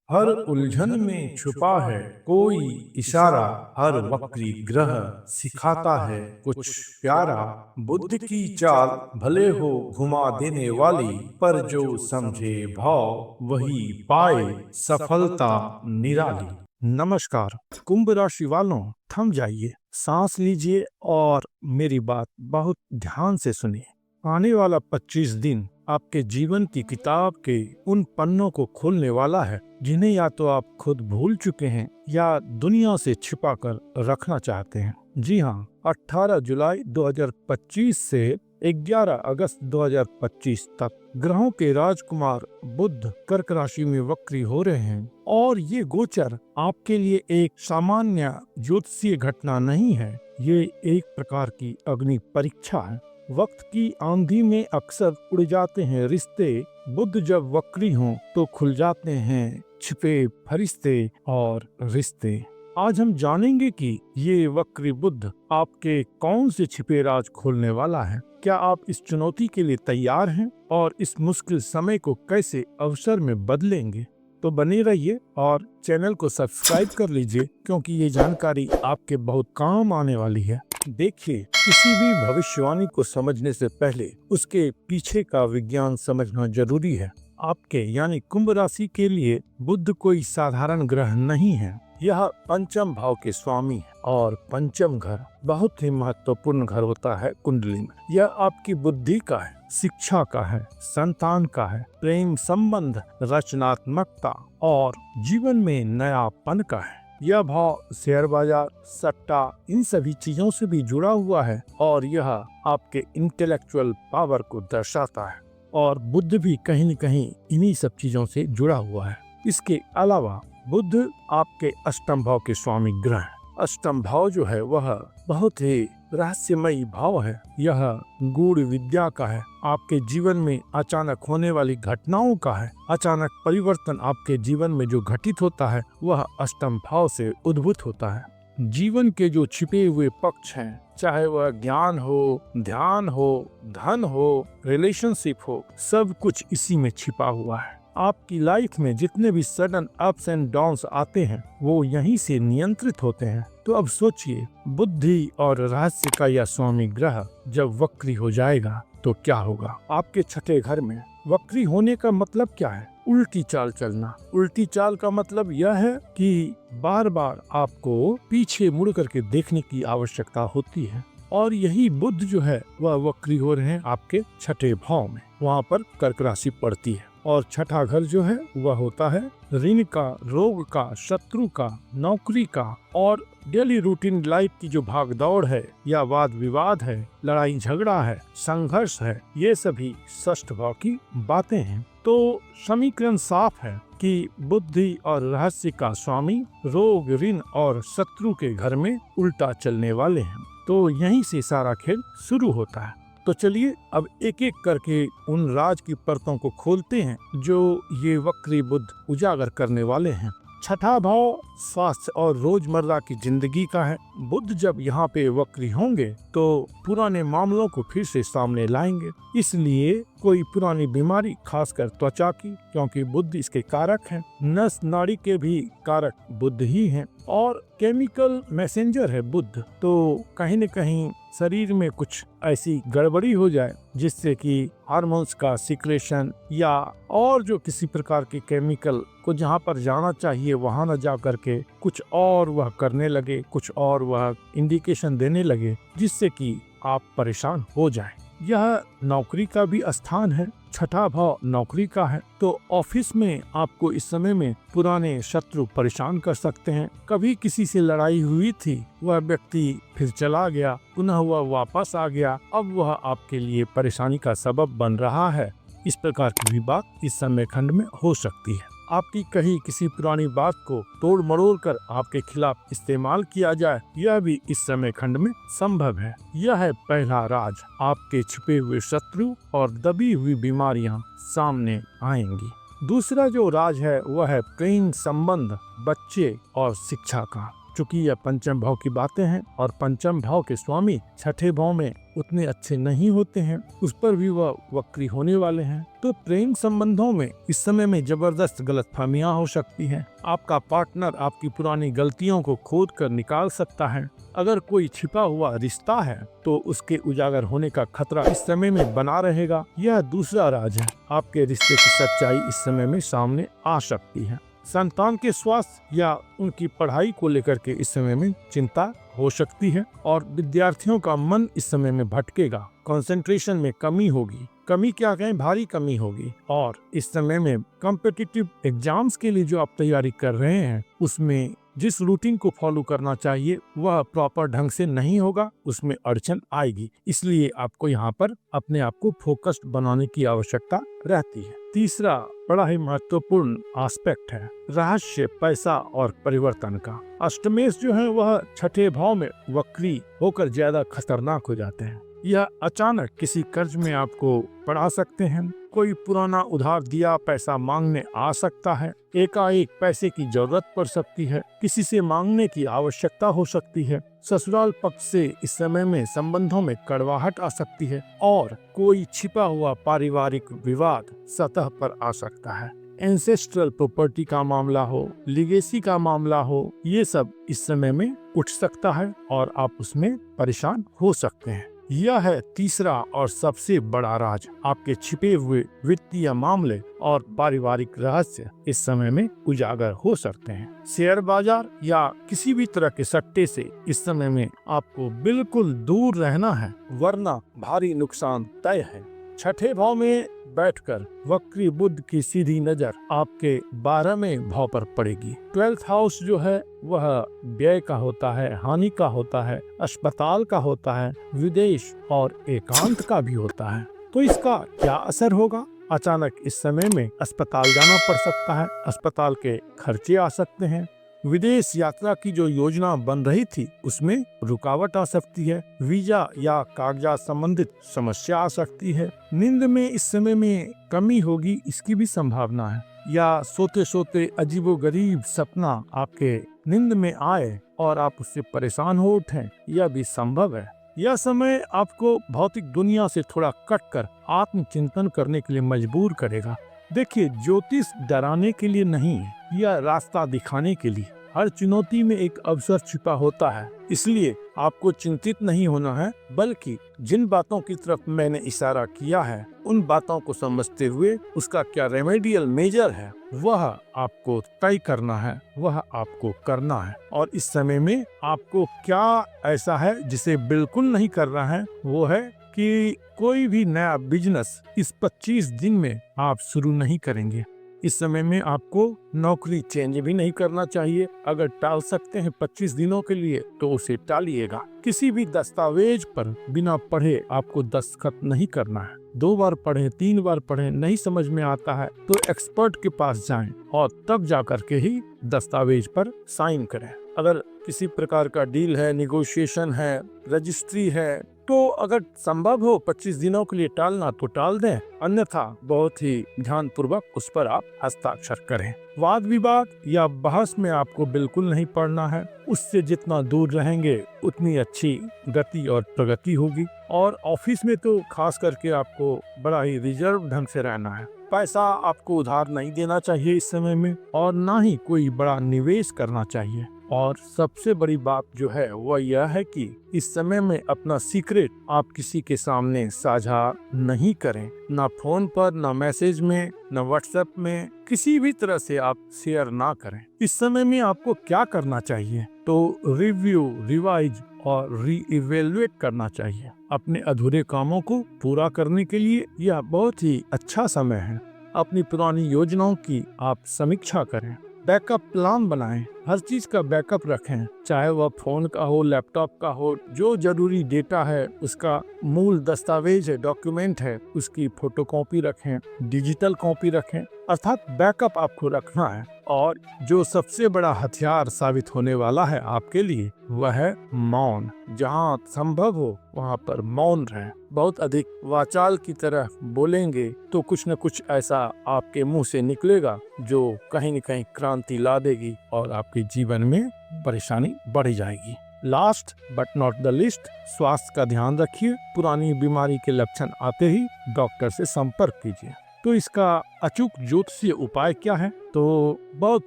हर उलझन में छुपा है कोई इशारा। हर वक्री ग्रह सिखाता है कुछ प्यारा। बुद्ध की चाल भले हो घुमा देने वाली, पर जो समझे भाव वही पाए सफलता निराली। नमस्कार कुंभ राशि वालों, थम जाइए, सांस लीजिए और मेरी बात बहुत ध्यान से सुनिए। आने वाला 25 दिन आपके जीवन की किताब के उन पन्नों को खोलने वाला है जिन्हें या तो आप खुद भूल चुके हैं या दुनिया से छिपा कर रखना चाहते हैं। जी हाँ, 18 जुलाई 2025 से 11 अगस्त 2025 तक ग्रहों के राजकुमार बुध कर्क राशि में वक्री हो रहे हैं और ये गोचर आपके लिए एक सामान्य ज्योतिषीय घटना नहीं है। ये एक प्रकार की अग्नि परीक्षा है। वक्त की आंधी में अक्सर उड़ जाते हैं रिश्ते। बुध जब वक्री हों तो खुल जाते हैं छिपे फरिश्ते और रिश्ते। आज हम जानेंगे कि ये वक्री बुध आपके कौन से छिपे राज खोलने वाला है। क्या आप इस चुनौती के लिए तैयार हैं और इस मुश्किल समय को कैसे अवसर में बदलेंगे? तो बने रहिए और चैनल को सब्सक्राइब कर लीजिए, क्योंकि ये जानकारी आपके बहुत काम आने वाली है। देखिए, किसी भी भविष्यवाणी को समझने से पहले उसके पीछे का विज्ञान समझना जरूरी है। आपके यानी कुंभ राशि के लिए बुध कोई साधारण ग्रह नहीं है। यह पंचम भाव के स्वामी है और पंचम घर बहुत ही महत्वपूर्ण घर होता है कुंडली में। यह आपकी बुद्धि का है, शिक्षा का है, संतान का है, प्रेम संबंध, रचनात्मकता और जीवन में नयापन का है। यह भाव शेयर बाजार, सट्टा, इन सभी चीजों से भी जुड़ा हुआ है और यह आपके इंटेलेक्चुअल पावर को दर्शाता है। और बुध भी कहीं न कहीं इन्हीं सब चीजों से जुड़ा हुआ है। इसके अलावा बुध आपके अष्टम भाव के स्वामी ग्रह है। अष्टम भाव जो है वह बहुत ही रहस्यमयी भाव है। यह गूढ़ विद्या का है, आपके जीवन में अचानक होने वाली घटनाओं का है। अचानक परिवर्तन आपके जीवन में जो घटित होता है वह अष्टम भाव से उद्भूत होता है। जीवन के जो छिपे हुए पक्ष हैं, चाहे वह ज्ञान हो, ध्यान हो, धन हो, रिलेशनशिप हो, सब कुछ इसी में छिपा हुआ है। आपकी लाइफ में जितने भी सडन अप्स एंड डाउन्स आते हैं वो यहीं से नियंत्रित होते हैं। तो अब सोचिए, बुद्धि और रहस्य का यह स्वामी ग्रह जब वक्री हो जाएगा तो क्या होगा। आपके छठे घर में वक्री होने का मतलब क्या है? उल्टी चाल चलना। उल्टी चाल का मतलब यह है कि बार बार आपको पीछे मुड़ करके देखने की आवश्यकता होती है। और यही बुध जो है वह वक्री हो रहे हैं आपके छठे भाव में। वहाँ पर कर्क राशि पड़ती है और छठा घर जो है वह होता है ऋण का, रोग का, शत्रु का, नौकरी का और डेली रूटीन लाइफ की जो भागदौड़ है या वाद विवाद है, लड़ाई झगड़ा है, संघर्ष है, ये सभी षष्ठ भाव की बातें हैं। तो समीकरण साफ है कि बुद्धि और रहस्य का स्वामी रोग, ऋण और शत्रु के घर में उल्टा चलने वाले हैं। तो यहीं से सारा खेल शुरू होता है। तो चलिए अब एक एक करके उन राज की परतों को खोलते हैं जो ये वक्री बुध उजागर करने वाले हैं। छठा भाव स्वास्थ्य और रोजमर्रा की जिंदगी का है। बुध जब यहाँ पे वक्री होंगे तो पुराने मामलों को फिर से सामने लाएंगे। इसलिए कोई पुरानी बीमारी, खासकर त्वचा की, क्योंकि बुध इसके कारक हैं, नस नाड़ी के भी कारक बुध ही हैं और केमिकल मैसेंजर है बुध। तो कहीं न कहीं शरीर में कुछ ऐसी गड़बड़ी हो जाए जिससे कि हार्मोन्स का सिक्रेशन या और जो किसी प्रकार के केमिकल को जहाँ पर जाना चाहिए वहाँ न जा करके कुछ और वह करने लगे, कुछ और वह इंडिकेशन देने लगे, जिससे कि आप परेशान हो जाएं। यह नौकरी का भी स्थान है। छठा भाव नौकरी का है तो ऑफिस में आपको इस समय में पुराने शत्रु परेशान कर सकते हैं। कभी किसी से लड़ाई हुई थी, वह व्यक्ति फिर चला गया, पुनः वह वापस आ गया, अब वह आपके लिए परेशानी का सबब बन रहा है। इस प्रकार की भी बात इस समय खंड में हो सकती है। आपकी कही किसी पुरानी बात को तोड़ मरोड़ कर आपके खिलाफ इस्तेमाल किया जाए, यह भी इस समय खंड में संभव है। यह है पहला राज, आपके छिपे हुए शत्रु और दबी हुई बीमारियां सामने आएंगी। दूसरा जो राज है वह है प्रेम संबंध, बच्चे और शिक्षा का। चूंकि यह पंचम भाव की बातें हैं और पंचम भाव के स्वामी छठे भाव में उतने अच्छे नहीं होते हैं, उस पर भी वह वक्री होने वाले हैं। तो प्रेम संबंधों में इस समय में जबरदस्त गलतफहमियां हो सकती हैं। आपका पार्टनर आपकी पुरानी गलतियों को खोद कर निकाल सकता है। अगर कोई छिपा हुआ रिश्ता है तो उसके उजागर होने का खतरा इस समय में बना रहेगा। यह दूसरा राज है। आपके रिश्ते की सच्चाई इस समय में सामने आ सकती है। संतान के स्वास्थ्य या उनकी पढ़ाई को लेकर के इस समय में चिंता हो सकती है और विद्यार्थियों का मन इस समय में भटकेगा। कंसंट्रेशन में कमी होगी, कमी क्या कहें, भारी कमी होगी। और इस समय में कॉम्पिटिटिव एग्जाम्स के लिए जो आप तैयारी कर रहे हैं उसमें जिस रूटीन को फॉलो करना चाहिए वह प्रॉपर ढंग से नहीं होगा, उसमें अड़चन आएगी। इसलिए आपको यहाँ पर अपने आप को फोकस्ड बनाने की आवश्यकता रहती है। तीसरा बड़ा ही महत्वपूर्ण एस्पेक्ट है रहस्य, पैसा और परिवर्तन का। अष्टमेश जो है वह छठे भाव में वक्री होकर ज्यादा खतरनाक हो जाते हैं। यह अचानक किसी कर्ज में आपको पड़ा सकते हैं। कोई पुराना उधार दिया पैसा मांगने आ सकता है। एकाएक पैसे की जरूरत पड़ सकती है। किसी से मांगने की आवश्यकता हो सकती है। ससुराल पक्ष से इस समय में संबंधों में कड़वाहट आ सकती है और कोई छिपा हुआ पारिवारिक विवाद सतह पर आ सकता है। एंसेस्ट्रल प्रॉपर्टी का मामला हो, लिगेसी का मामला हो, ये सब इस समय में उठ सकता है और आप उसमें परेशान हो सकते हैं। यह है तीसरा और सबसे बड़ा राज। आपके छिपे हुए वित्तीय मामले और पारिवारिक रहस्य इस समय में उजागर हो सकते हैं। शेयर बाजार या किसी भी तरह के सट्टे से इस समय में आपको बिल्कुल दूर रहना है, वरना भारी नुकसान तय है। छठे भाव में बैठकर वक्री बुध की सीधी नजर आपके 12वें भाव पर पड़ेगी। 12th हाउस जो है वह व्यय का होता है, हानि का होता है, अस्पताल का होता है, विदेश और एकांत का भी होता है। तो इसका क्या असर होगा? अचानक इस समय में अस्पताल जाना पड़ सकता है, अस्पताल के खर्चे आ सकते हैं। विदेश यात्रा की जो योजना बन रही थी उसमें रुकावट आ सकती है। वीजा या कागजात संबंधित समस्या आ सकती है। नींद में इस समय में कमी होगी, इसकी भी संभावना है। या सोते सोते अजीबोगरीब सपना आपके नींद में आए और आप उससे परेशान हो उठें, यह भी संभव है। यह समय आपको भौतिक दुनिया से थोड़ा कटकर आत्मचिंतन करने के लिए मजबूर करेगा। देखिए, ज्योतिष डराने के लिए नहीं है, यह रास्ता दिखाने के लिए। हर चुनौती में एक अवसर छिपा होता है, इसलिए आपको चिंतित नहीं होना है, बल्कि जिन बातों की तरफ मैंने इशारा किया है उन बातों को समझते हुए उसका क्या रेमेडियल मेजर है वह आपको तय करना है, वह आपको करना है। और इस समय में आपको क्या ऐसा है जिसे बिल्कुल नहीं करना है, वो है कि कोई भी नया बिजनेस इस 25 दिन में आप शुरू नहीं करेंगे। इस समय में आपको नौकरी चेंज भी नहीं करना चाहिए। अगर टाल सकते हैं 25 दिनों के लिए तो उसे टालिएगा। किसी भी दस्तावेज पर बिना पढ़े आपको दस्तखत नहीं करना है। 2 बार पढ़ें, 3 बार पढ़ें, नहीं समझ में आता है तो एक्सपर्ट के पास जाएं और तब जा करके ही दस्तावेज पर साइन करें। अगर किसी प्रकार का डील है, निगोशिएशन है, रजिस्ट्री है, तो अगर संभव हो 25 दिनों के लिए टालना तो टाल दें, अन्यथा बहुत ही ध्यान पूर्वक उस पर आप हस्ताक्षर करें। वाद विवाद या बहस में आपको बिल्कुल नहीं पड़ना है। उससे जितना दूर रहेंगे उतनी अच्छी गति और प्रगति होगी। और ऑफिस में तो खास करके आपको बड़ा ही रिजर्व ढंग से रहना है। पैसा आपको उधार नहीं देना चाहिए इस समय में, और ना ही कोई बड़ा निवेश करना चाहिए। और सबसे बड़ी बात जो है वह यह है कि इस समय में अपना सीक्रेट आप किसी के सामने साझा नहीं करें, ना फोन पर, ना मैसेज में, ना व्हाट्सएप में, किसी भी तरह से आप शेयर ना करें। इस समय में आपको क्या करना चाहिए? तो रिव्यू, रिवाइज और रीइवेल्युएट करना चाहिए। अपने अधूरे कामों को पूरा करने के लिए यह बहुत ही अच्छा समय है। अपनी पुरानी योजनाओं की आप समीक्षा करें, बैकअप प्लान बनाएं, हर चीज का बैकअप रखें, चाहे वह फोन का हो, लैपटॉप का हो। जो जरूरी डेटा है, उसका मूल दस्तावेज है, डॉक्यूमेंट है, उसकी फोटोकॉपी रखें, डिजिटल कॉपी रखें, अर्थात बैकअप आपको रखना है। और जो सबसे बड़ा हथियार साबित होने वाला है आपके लिए वह है मौन। जहाँ संभव हो वहाँ पर मौन रहें। बहुत अधिक वाचाल की तरह बोलेंगे तो कुछ न कुछ ऐसा आपके मुंह से निकलेगा जो कहीं न कहीं क्रांति ला देगी और आपके जीवन में परेशानी बढ़ जाएगी। Last but not the list, स्वास्थ्य का ध्यान रखिए। पुरानी बीमारी के लक्षण आते ही डॉक्टर से संपर्क कीजिए। तो इसका अचूक ज्योतिषीय उपाय क्या है? तो बहुत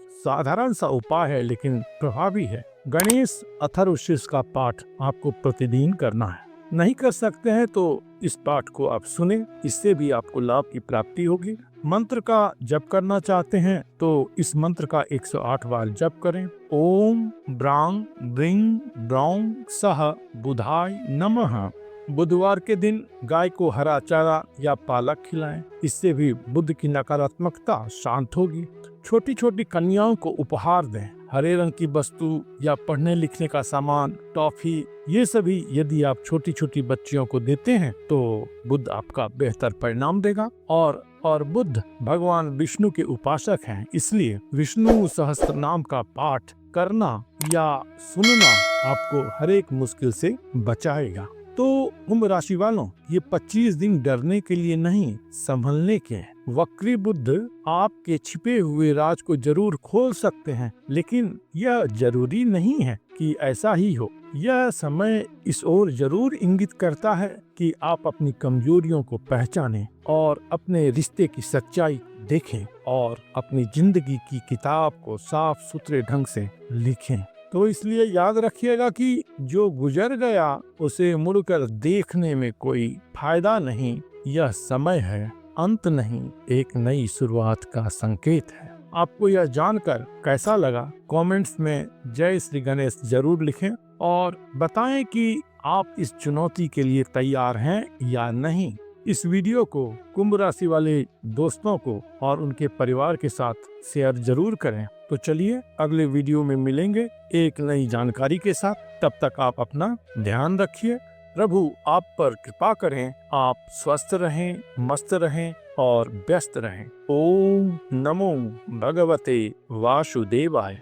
साधारण सा उपाय है लेकिन प्रभावी है। गणेश अथर्वशीर्ष का पाठ आपको प्रतिदिन करना है। नहीं कर सकते हैं तो इस पाठ को आप सुने, इससे भी आपको लाभ की प्राप्ति होगी। मंत्र का जप करना चाहते हैं तो इस मंत्र का 108 बार जप करें। ओम ब्रांग ब्रिंग ब्रौंग सह बुधाय नमः। बुधवार के दिन गाय को हरा चारा या पालक खिलाएं, इससे भी बुध की नकारात्मकता शांत होगी। छोटी छोटी कन्याओं को उपहार दें, हरे रंग की वस्तु या पढ़ने लिखने का सामान, टॉफी, ये सभी यदि आप छोटी छोटी बच्चियों को देते हैं तो बुध आपका बेहतर परिणाम देगा। और बुध भगवान विष्णु के उपासक हैं, इसलिए विष्णु सहस्त्र नाम का पाठ करना या सुनना आपको हर एक मुश्किल से बचाएगा। तो कुंभ राशि वालों, ये 25 दिन डरने के लिए नहीं, संभलने के हैं। वक्री बुध आपके छिपे हुए राज को जरूर खोल सकते हैं, लेकिन यह जरूरी नहीं है कि ऐसा ही हो। यह समय इस ओर जरूर इंगित करता है कि आप अपनी कमजोरियों को पहचानें और अपने रिश्ते की सच्चाई देखें और अपनी जिंदगी की किताब को साफ सुथरे ढंग से लिखें। तो इसलिए याद रखिएगा कि जो गुजर गया उसे मुड़कर देखने में कोई फायदा नहीं। यह समय है, अंत नहीं, एक नई शुरुआत का संकेत है। आपको यह जानकर कैसा लगा? कमेंट्स में जय श्री गणेश जरूर लिखें और बताएं कि आप इस चुनौती के लिए तैयार हैं या नहीं। इस वीडियो को कुंभ राशि वाले दोस्तों को और उनके परिवार के साथ शेयर जरूर करें। तो चलिए अगले वीडियो में मिलेंगे एक नई जानकारी के साथ। तब तक आप अपना ध्यान रखिए। प्रभु आप पर कृपा करें, आप स्वस्थ रहें, मस्त रहें और व्यस्त रहें। ओम नमो भगवते वासुदेवाय।